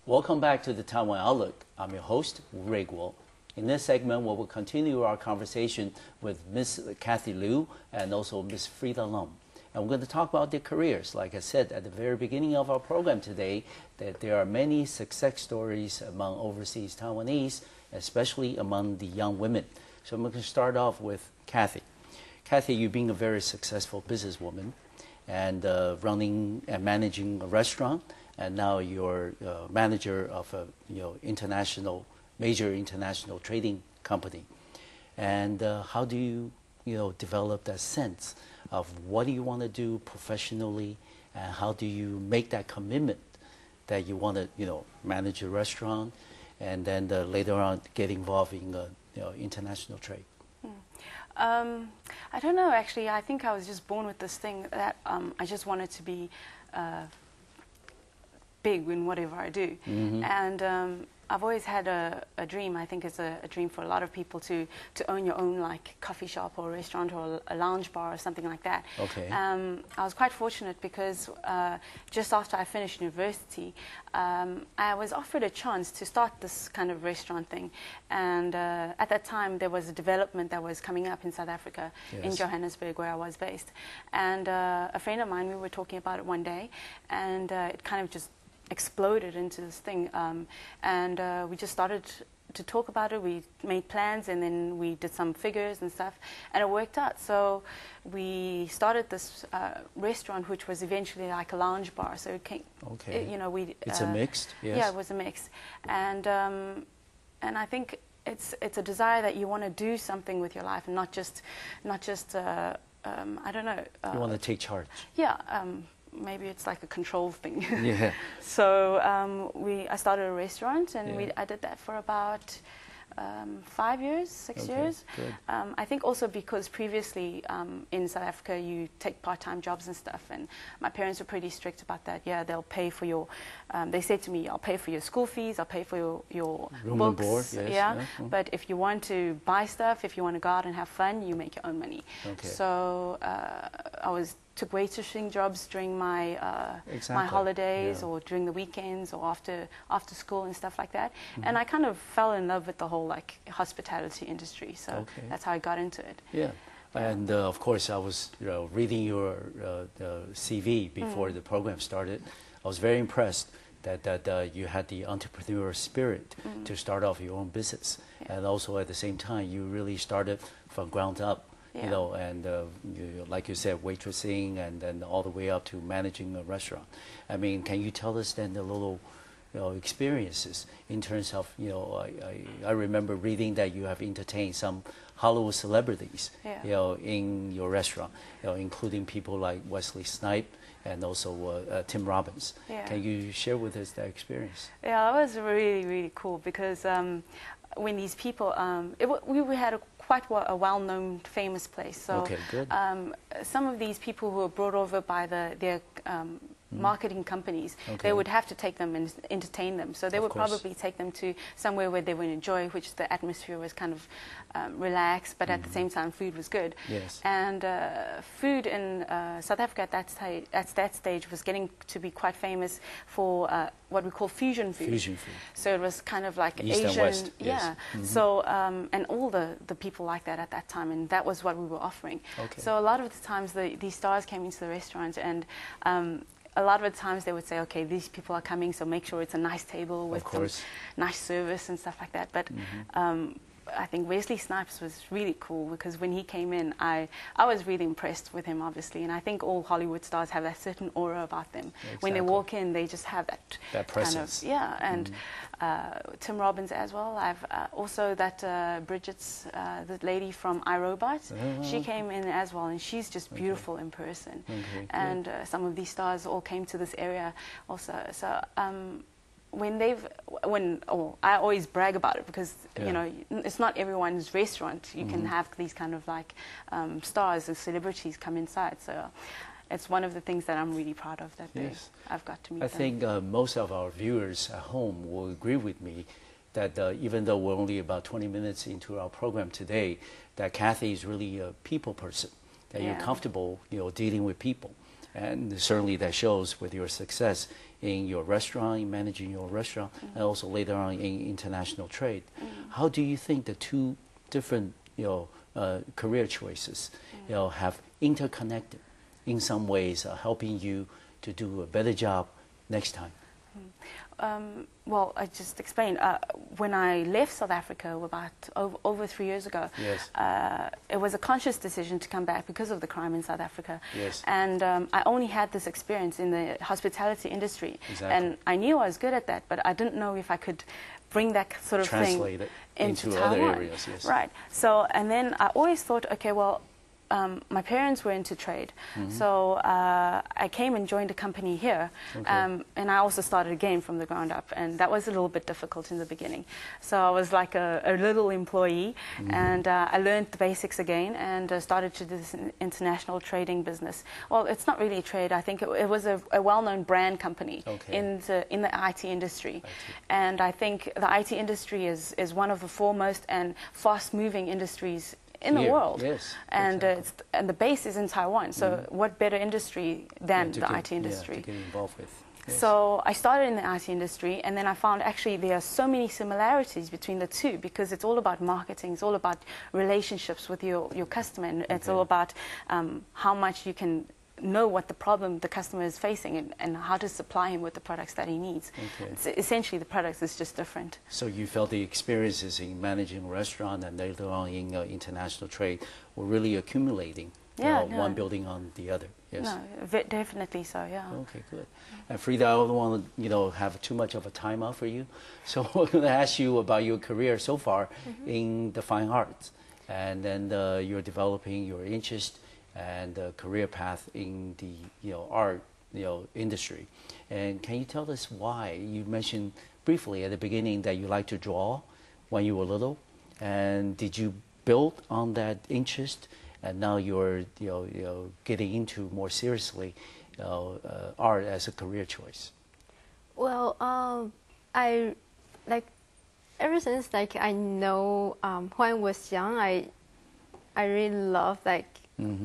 Welcome back to the Taiwan Outlook. I'm your host, Wu Ruiguo. In this segment, we will continue our conversation with Ms. Katherine Liu and also Ms. Freda Lum. And we're going to talk about their careers. Like I said at the very beginning of our program today, that there are many success stories among overseas Taiwanese, especially among the young women. So I'm going to start off with Kathy. Kathy, you being a very successful businesswoman and running and managing a restaurant, and now you're manager of a major international trading company. And how do you develop that sense of what do you want to do professionally, and how do you make that commitment that you want to manage a restaurant, and then later on get involved in international trade? I don't know, actually. I think I was just born with this thing that I just wanted to be big in whatever I do. Mm-hmm. And I've always had a dream. I think it's a dream for a lot of people to own your own coffee shop or restaurant or a lounge bar or something like that. Okay. I was quite fortunate because just after I finished university, I was offered a chance to start this kind of restaurant thing. And at that time, there was a development that was coming up in South Africa, yes, in Johannesburg, where I was based. And a friend of mine, we were talking about it one day, and it kind of just exploded into this thing, and we just started to talk about it. We made plans, and then we did some figures and stuff, and it worked out. So we started this restaurant, which was eventually like a lounge bar. So it came, okay, it's a mixed, yes. Yeah, it was a mix, and I think it's a desire that you want to do something with your life, and not just I don't know. You want to take charge. Yeah. Maybe it's like a control thing. Yeah. So I started a restaurant, and yeah, I did that for about 5 years, 6 years. Good. I think also because previously in South Africa you take part-time jobs and stuff, and my parents were pretty strict about that. Yeah, they'll pay for your, they said to me, I'll pay for your school fees, I'll pay for your room books, and board, yes, yeah. Mm-hmm. But if you want to buy stuff, if you want to go out and have fun, you make your own money. Okay. So I took waitressing jobs during my exactly, my holidays, yeah, or during the weekends, or after school and stuff like that. Mm-hmm. And I kind of fell in love with the whole hospitality industry. So okay, that's how I got into it. Yeah. And of course, I was reading your CV before the program started. I was very impressed that you had the entrepreneurial spirit to start off your own business, yeah, and also at the same time you really started from ground up. Yeah. And like you said, waitressing, and then all the way up to managing a restaurant. I mean, can you tell us then the little, experiences in terms of, I remember reading that you have entertained some Hollywood celebrities, yeah, in your restaurant, including people like Wesley Snipes and also Tim Robbins. Yeah. Can you share with us that experience? Yeah, that was really, really cool because when these people, we had quite a well-known, famous place. So okay, good. some of these people who were brought over by their marketing companies, okay, they would have to take them and entertain them. So they would probably take them to somewhere where they would enjoy, which the atmosphere was kind of relaxed, but at the same time food was good. Yes. And food in South Africa at that stage was getting to be quite famous for what we call fusion food. Fusion food. So it was kind of like East Asian, and West, yeah. Yes. Mm-hmm. So and all the people like that at that time, and that was what we were offering. Okay. So a lot of the times these stars came into the restaurant, and a lot of the times they would say, okay, these people are coming, so make sure it's a nice table with some nice service and stuff like that. But I think Wesley Snipes was really cool because when he came in, I was really impressed with him, obviously. And I think all Hollywood stars have that certain aura about them. Exactly. When they walk in, they just have that presence. Kind of, yeah. And Tim Robbins as well. I've also Bridget's, the lady from iRobot. She came in as well, and she's just beautiful in person. Okay, and some of these stars all came to this area also. So I always brag about it because it's not everyone's restaurant. You can have these kind of stars and celebrities come inside. So it's one of the things that I'm really proud of that I've got to meet them. I think most of our viewers at home will agree with me that even though we're only about 20 minutes into our program today, that Kathy is really a people person, that you're comfortable dealing with people. And certainly that shows with your success in your restaurant, in managing your restaurant, and also later on in international trade. How do you think the two different career choices have interconnected in some ways, helping you to do a better job next time? Well, I just explained. When I left South Africa about over 3 years ago, yes. It was a conscious decision to come back because of the crime in South Africa. Yes. And I only had this experience in the hospitality industry. Exactly. And I knew I was good at that, but I didn't know if I could bring that sort of translate thing it into Taiwan. other areas. Yes. Right. So, and then I always thought, okay, well, my parents were into trade, so I came and joined a company here, and I also started again from the ground up, and that was a little bit difficult in the beginning. So I was like a little employee, and I learned the basics again, and started to do this international trading business. Well, it's not really trade. I think it was a well-known brand company in the IT industry, and I think the IT industry is one of the foremost and fast-moving industries in the world. Yes, and exactly. and the base is in Taiwan, so what better industry than the IT industry? To get involved with. Yes. So I started in the IT industry, and then I found actually there are so many similarities between the two, because it's all about marketing, it's all about relationships with your customer, and it's all about how much you can know what the problem the customer is facing, and how to supply him with the products that he needs. It's essentially, the products is just different. So you felt the experiences in managing a restaurant and later on in international trade were really accumulating, one building on the other. Yes. No, definitely so. Yeah. Okay, good. And Freda, I don't want to have too much of a time out for you, so I'm going to ask you about your career so far in the fine arts, and then you're developing your interest and career path in the art industry. And can you tell us why? You mentioned briefly at the beginning that you like to draw when you were little, and did you build on that interest, and now you're getting into more seriously art as a career choice? Well, I ever since I know when I was young, I really loved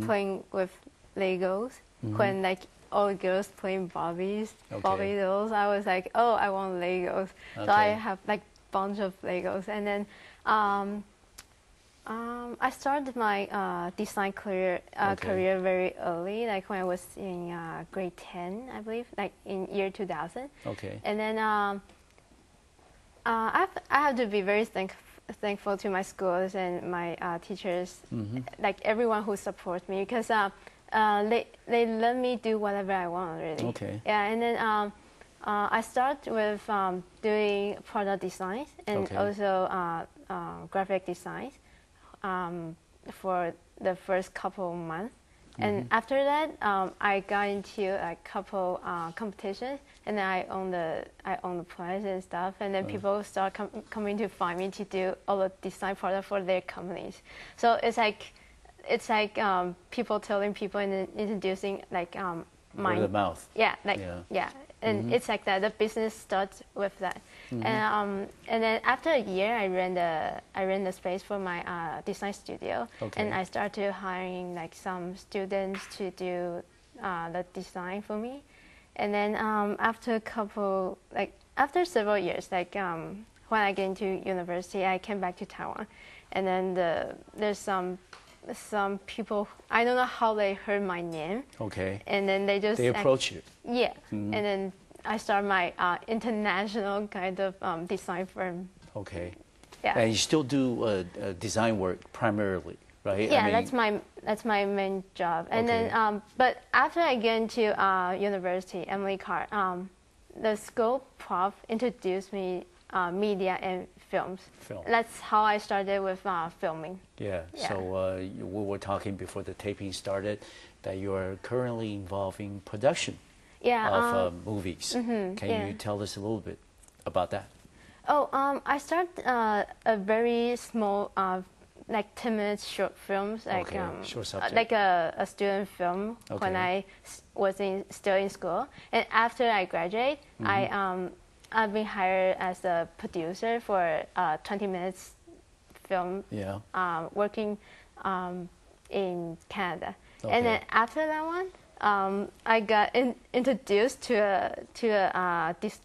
playing with Legos. When all the girls playing Barbie dolls, I was like, oh, I want Legos. So I have bunch of Legos, and then I started my design career very early, when I was in grade 10, I believe, in year 2000. Okay. And then I have to be very thankful to my schools and my teachers, everyone who supports me, because they let me do whatever I want, really. Okay. Yeah, and then I start with doing product designs and also graphic designs for the first couple of months. And after that, I got into a couple competitions, and then I own the prize and stuff. And then people start coming to find me to do all the design product for their companies. So it's like people telling people and then introducing word of mouth. Yeah, and it's like that. The business starts with that. And then after a year, I ran the space for my design studio, and I started hiring some students to do the design for me. And then after several years, when I get into university, I came back to Taiwan, and then there's some people, I don't know how they heard my name. Okay. And then they approach you. Yeah. And then I start my international kind of design firm. Okay. Yeah. And you still do design work primarily, right? Yeah, that's my main job. And then, but after I get into university, Emily Carr, the school prof introduced me media and films. That's how I started with filming. Yeah. So we were talking before the taping started that you are currently involved in production of movies. Can you tell us a little bit about that? I started a very small, 10 minutes short films, short subject. like a student film when I was still in school. And after I graduate, I've been hired as a producer for 20 minutes film, working in Canada. And then after that one, I got introduced to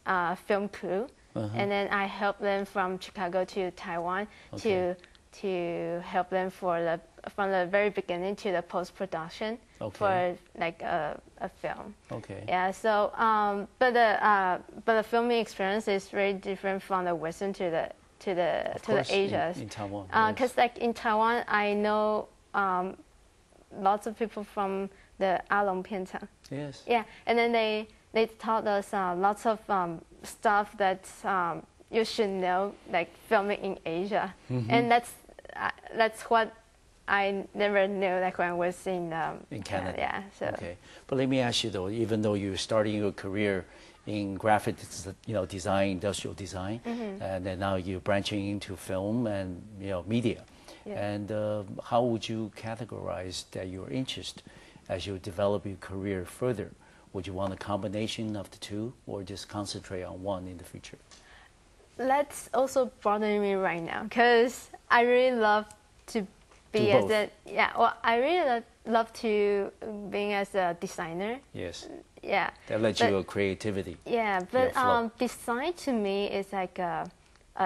a film crew, and then I helped them from Chicago to Taiwan to help them from the very beginning to the post production for like a film. Okay. Yeah. So, but the filming experience is very different from the Western to the Asia. In Taiwan. Because like in Taiwan, I know lots of people from the Along Pianchang. Yes. Yeah, and then they taught us lots of stuff that you should know, like filming in Asia, and that's what I never knew, like when I was in Canada. Yeah. So. Okay, but let me ask you though, even though you're starting your career in graphic, design, industrial design, and then now you're branching into film and media, and how would you categorize that your interest as you develop your career further? Would you want a combination of the two, or just concentrate on one in the future? That's also bothering me right now, because I really love to be as a I really love to being as a designer. Yes. Yeah. That lets you a creativity. Yeah, but design to me is like a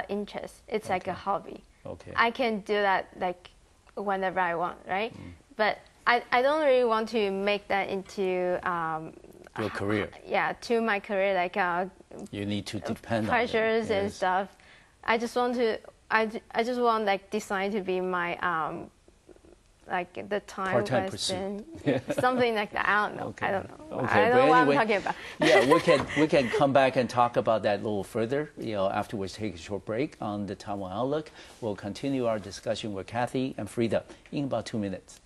interest. It's like a hobby. Okay. I can do that like whenever I want, right? But I don't really want to make that into your career. Yeah, to my career, like you need to depend pressures on it. and stuff. I just want like design to be my like the time part-time question, pursuit. Something like that. I don't know. Okay. I don't know. Okay. I don't know what I'm talking about. Yeah, we can come back and talk about that a little further. Afterwards, take a short break on the Taiwan Outlook. We'll continue our discussion with Kathy and Freda in about 2 minutes.